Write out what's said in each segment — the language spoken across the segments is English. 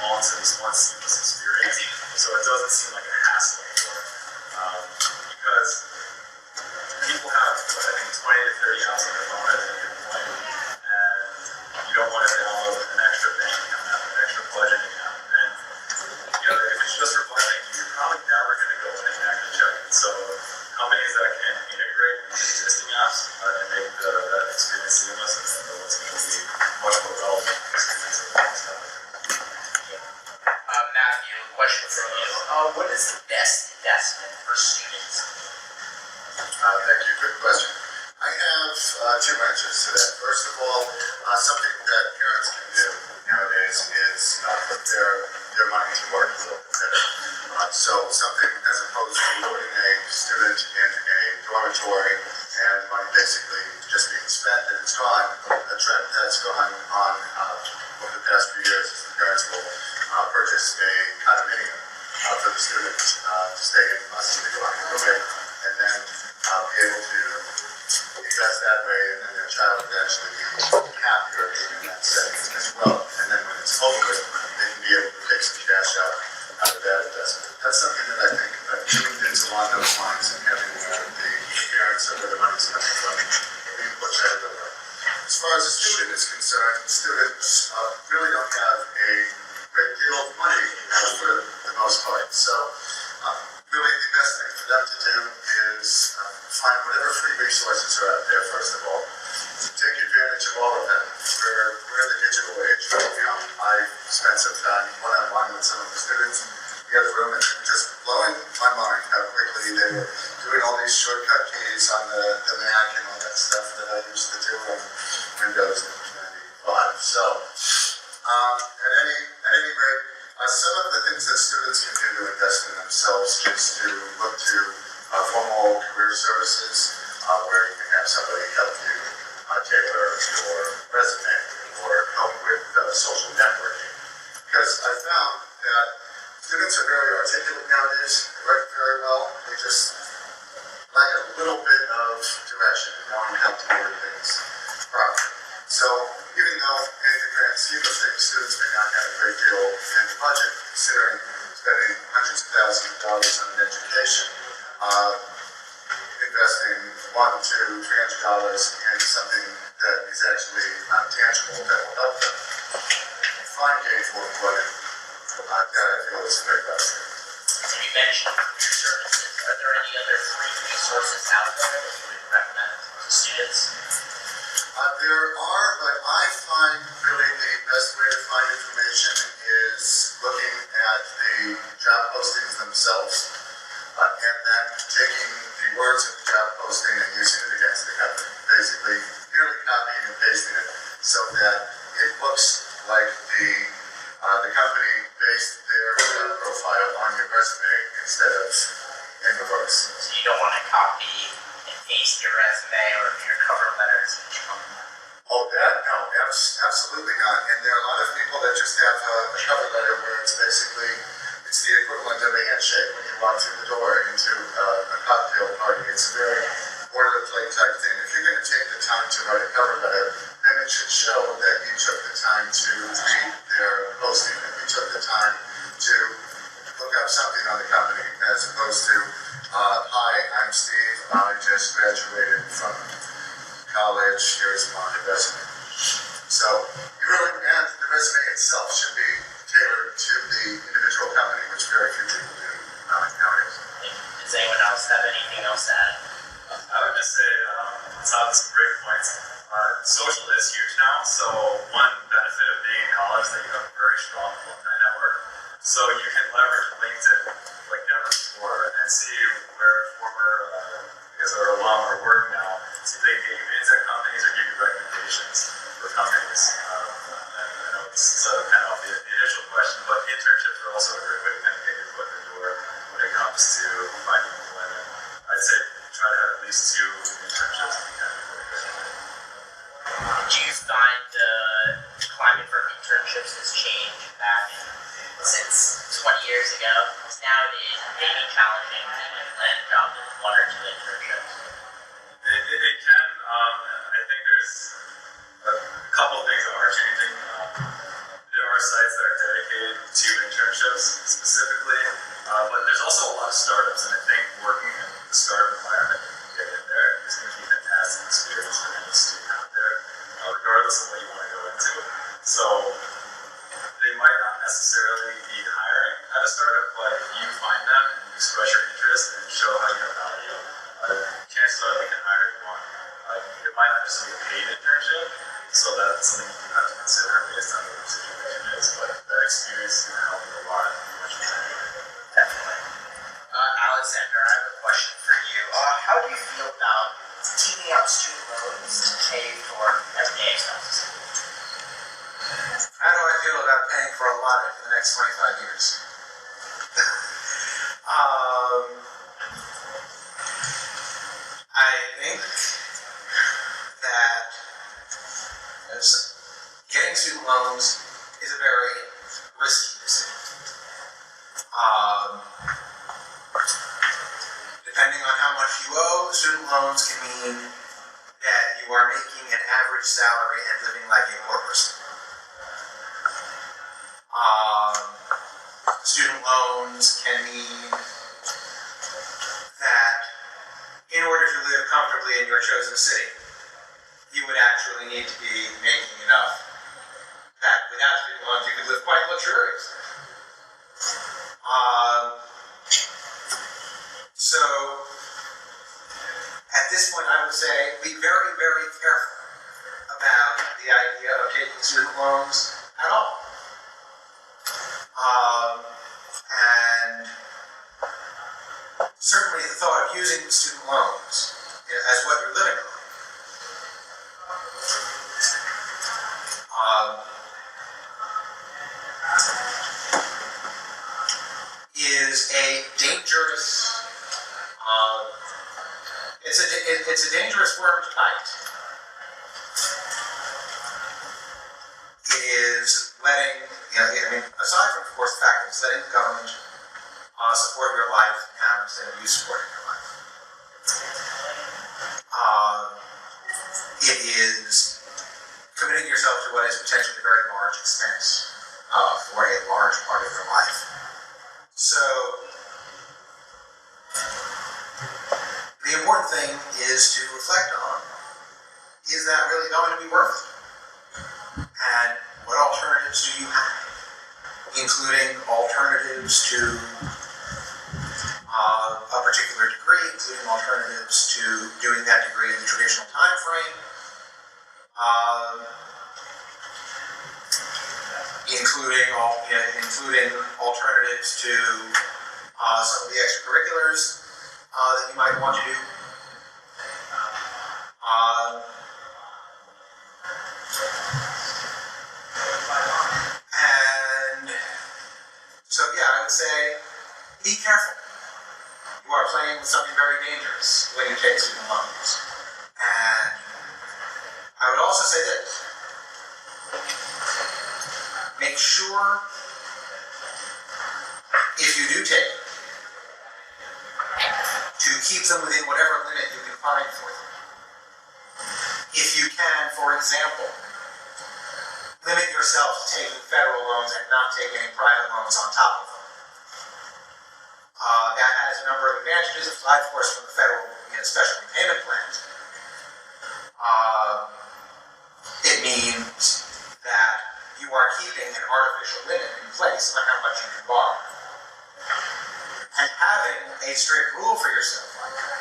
all into this one seamless experience, so it doesn't seem like a hassle anymore. Because people have, I think, 20 to 30 apps on their phone at any given point, and you don't want to download an extra banking app, an extra budgeting app, and if it's just for budgeting, you're probably never going to go in and actually check it. So companies that can integrate with existing apps and make that experience seamless, and it's going to be much more relevant experience of that stuff. Matthew, question from you. What is the best investment for students? Thank you for the question. I have two answers to that. First of all, something that parents can do nowadays is put their money to work a little bit better. So something as opposed to putting a student in a dormitory and money basically just being spent and it's gone. A trend that's gone on over the past few years is the parents will purchase a condominium for the students to stay in possibly going roommate and then be able to invest that way, and then their child would actually be happier in that setting as well. And then when it's over with, they can be able to take some cash out of that investment. That's something that I think doing things along those lines and having the parents or where the money's coming from being put that in the work. As far as a student is concerned, students really don't have a great deal of money for the most part. So really the best thing for them to do is find whatever free resources are out there, first of all. Take advantage of all of them. We're in the digital age right now. I spent some time one-on-one with some of the students in the other room, and just blowing my mind how quickly they were doing all these shortcut keys on the Mac and all that stuff that I used to do on Windows 95. So, at any rate, some of the things that students can do to invest in themselves is to look to formal career services where you can have somebody help you tailor your resume or help with social networking. Because I found that students are very articulate nowadays, they write very well, they just lack a little bit of direction and knowing how to word things properly. So even though in the grand scheme of things, students may not have a great deal in the budget, considering spending hundreds of thousands of dollars on an education, investing $100 to $300 in something that is actually tangible that will help them find gainful employment, that I feel is a great blessing. So you mentioned career services. Are there any other free resources out there that you would recommend to students? There are, but I find really the best way to find information is looking at the job postings themselves and then taking the words of the job posting and using it against the company. Basically, merely copying and pasting it so that it looks like the company based their job profile on your resume instead of in reverse. So you don't want to copy and paste your resume or your cover letters in each company? Oh, that? No, absolutely not. And there are a lot of people that just have a cover letter where it's basically, it's the equivalent of a handshake when you walk through the door into a cocktail party. It's a very boilerplate type thing. If you're going to take the time to write a cover letter, then it should show that you took the time to read their posting, and you took the time to look up something on the company, as opposed to, hi, I'm Steve, I just graduated from college, here's my resume. So, and the resume itself should be tailored to the individual company, which very few people do nowadays. Does anyone else have anything else to add? I would just say, Todd has some great points. Social is huge now, so one benefit of being in college is that you have a very strong alumni network. So you can leverage LinkedIn like never before and see where former alum are working now. See if they can get you into companies or give you recommendations for companies. And I know this is kind of the initial question, but internships are also a great way to kind of get your foot in the door when it comes to finding employment. I'd say try to have at least 2 internships to be kind of quick. Did you find the climate for internships has changed since 20 years ago? Because nowadays it may be challenging to even land a job with 1 or 2 internships. It can. I think there's a couple things that are changing. There are sites that are dedicated to internships specifically, but there's also a lot of startups, and I think working in the startup environment, you can get in there, is going to be a fantastic experience for any student out there, regardless of what you want to go into. So they might not necessarily be hiring at a startup, but if you find them and you express your interest and show how you have value, chances are they can hire you on. It might not necessarily be a paid internship, so that's something you have to consider based on what your situation is, but that experience is going to help you a lot once you graduate. Definitely. Alexander, I have a question for you. How do you feel about taking out student loans to pay for everyday expenses? How do I feel about paying for a lottery for the next 25 years? I think that getting student loans is a very risky decision. Depending on how much you owe, student loans can mean that you are making an average salary and living like a poor person. Student loans can mean that in order to live comfortably in your chosen city, you would actually need to be making enough that without student loans you could live quite luxuriously. So at this point I would say be very, very careful about the idea of taking student loans at all. And certainly the thought of using student loans as what you're living on is a dangerous it's a dangerous worm to bite. It is letting, aside from, of course, the fact that it's letting the government support your life now instead of you supporting your life. It is committing yourself to what is potentially a very large expense for a large part of your life. So, the important thing is to reflect on, is that really going to be worth it? And what alternatives do you have? Including alternatives to a particular degree, including alternatives to doing that degree in the traditional time frame, including alternatives to some of the extracurriculars that you might want to do. And so, I would say, be careful. You are playing with something very dangerous when you take student loans. And I would also say this. Make sure, if you do take it, to keep them within whatever limit you can find for them. If you can, for example, limit yourself to taking federal loans and not take any private loans on top of them. That has a number of advantages, aside, of course, from the federal special repayment plans. It means that you are keeping an artificial limit in place on how much you can borrow. And having a strict rule for yourself like that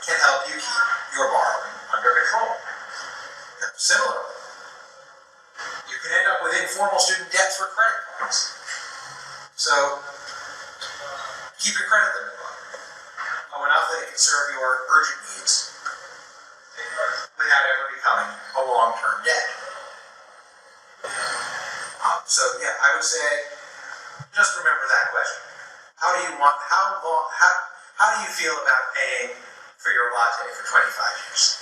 can help you keep your borrowing under control. Similarly, you can end up with informal student debt for credit cards. So, keep your credit limit low enough that it can serve your urgent needs without ever becoming a long-term debt. I would say, just remember that question. How do you feel about paying for your latte for 25 years?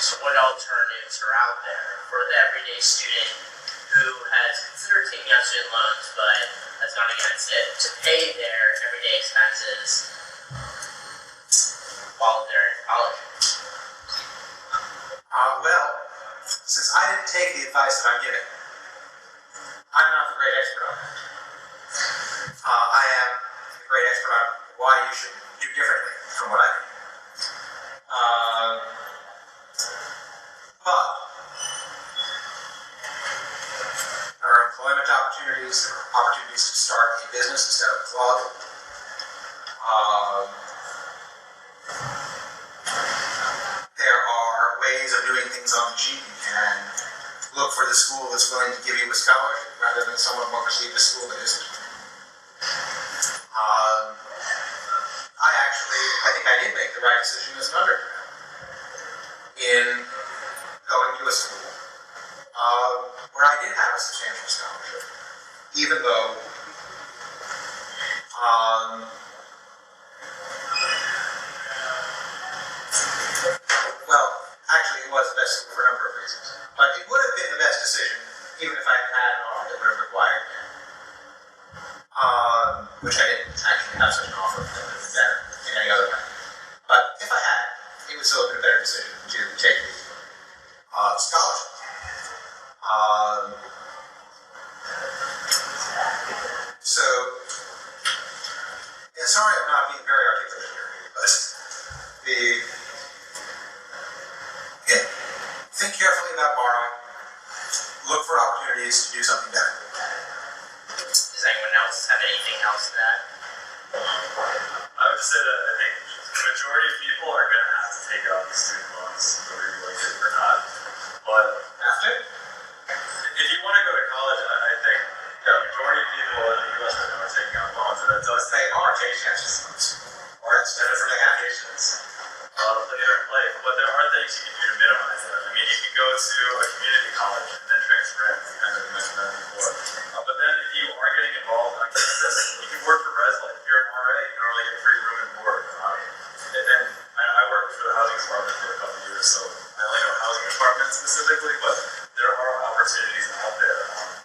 So what alternatives are out there for the everyday student who has considered taking out student loans but has gone against it to pay their everyday expenses while they're in college? Since I didn't take the advice that I'm giving. I'm not the great expert on that. I am the great expert on why you should do differently from what I do. But there are employment opportunities, there are opportunities to start a business instead of a club. There are ways of doing things on the cheap. You can look for the school that's willing to give you a scholarship rather than someone more prestigious school that isn't. I think I did make the right decision as an undergrad in going to a school where I did have a substantial scholarship, even though well, actually it was the best school for a number of reasons, but it would have been the best decision even if I had had an offer that would have required it. Which I didn't actually have such an offer that would have been better in any other way. But if I had, it would still have been a better decision to take the scholarship. So, yeah, sorry I'm not being very articulate here, but again, think carefully about borrowing, look for opportunities to do something better. Does anyone else have anything else to add? I would just say that I think the majority of people are going to have to take out the student loans, whether you like it or not. But After? if you want to go to college, I think the majority of people in the U.S. right now are taking out loans, and that does take loans. Or it's different applications. later in life. But there are things you can do to minimize that. I mean, you can go to a community college and then transfer in, as kind of mentioned that before. But then if you are getting involved on campus, you can work for ResLife. If you're an RA, you can normally get free room and board. And I worked for the housing department for a couple of years, so I only know housing department specifically, but there are opportunities out there.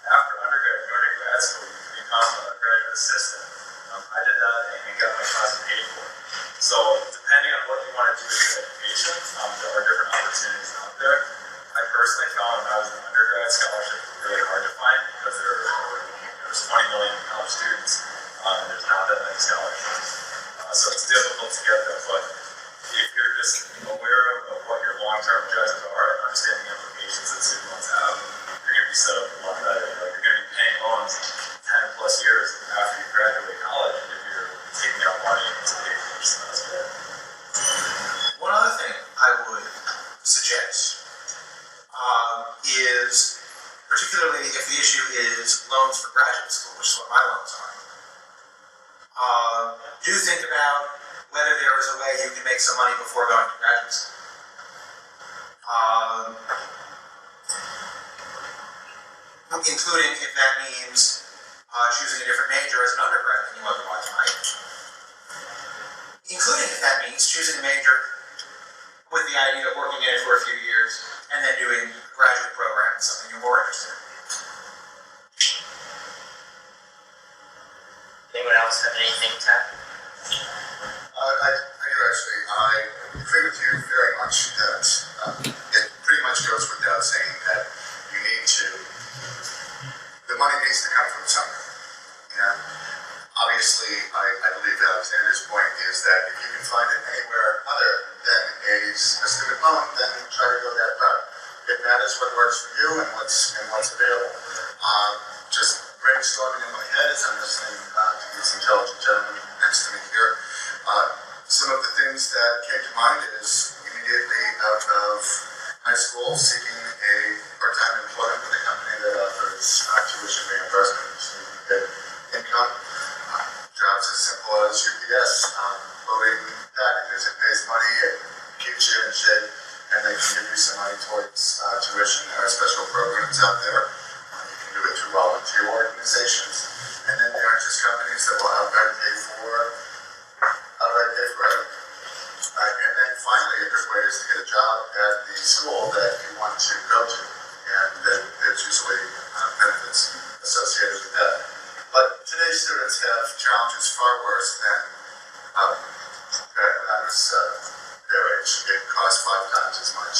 After undergrad, if you go to grad school, you can become a graduate assistant. I did that and got my class paid for. So depending on what you want to do with your education, there are different opportunities out there. I personally found when I was an undergrad, scholarships were really hard to find because there's 20 million college students and there's not that many scholarships. So it's difficult to get them, but if you're just aware of what your long-term objectives are and understanding the implications that student loans have, you're going to be set up a lot better. Like you're going to be paying loans 10 plus years after you graduate college if you're taking out money to pay for your semester. One other thing I would suggest is, particularly if the issue is loans for graduate school, which is what my loans are, do think about whether there is a way you can make some money before going to graduate school. Including if that means choosing a different major as an undergrad than you otherwise might. Including if that means choosing a major with the idea of working in it for a few years and then doing a graduate program in something you're more interested in. Anyone else have anything to add? I do actually. I agree with you very much that it pretty much goes without saying that you need to, the money needs to come from somewhere. And obviously, I believe Alexander's point is that if you can find it anywhere other than a student loan, then try to go that route. It matters what works for you and what's available. Just brainstorming in my head as I'm listening to these intelligent gentlemen next to me here. Some of the things that came to mind is immediately out of high school seeking a part-time employment with a company that offers tuition reimbursement so you can get income. Jobs as simple as UPS, loading packages. It pays money, it keeps you in shape, and they can give you some money towards tuition. There are special programs out there. You can do it through volunteer organizations. And then there are just companies that will outright pay for everything. And then finally, a good way is to get a job at the school that you want to go to. And then there's usually benefits associated with that. But today's students have challenges far worse than back when I was their age. It cost 5 times as much.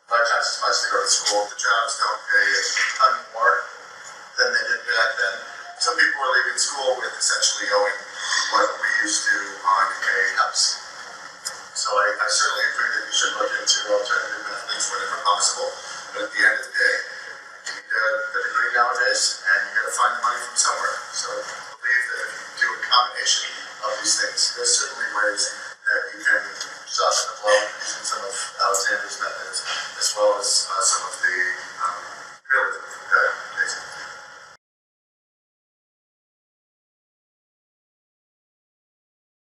5 times as much to go to school. The jobs don't pay a ton more than they did back then. Some people are leaving school with essentially owing what we used to on a house. So I certainly agree that you should look into alternative methods whenever possible. But at the end of the day, you need a degree nowadays, and you got to find the money from somewhere. So I believe that if you do a combination of these things, there's certainly ways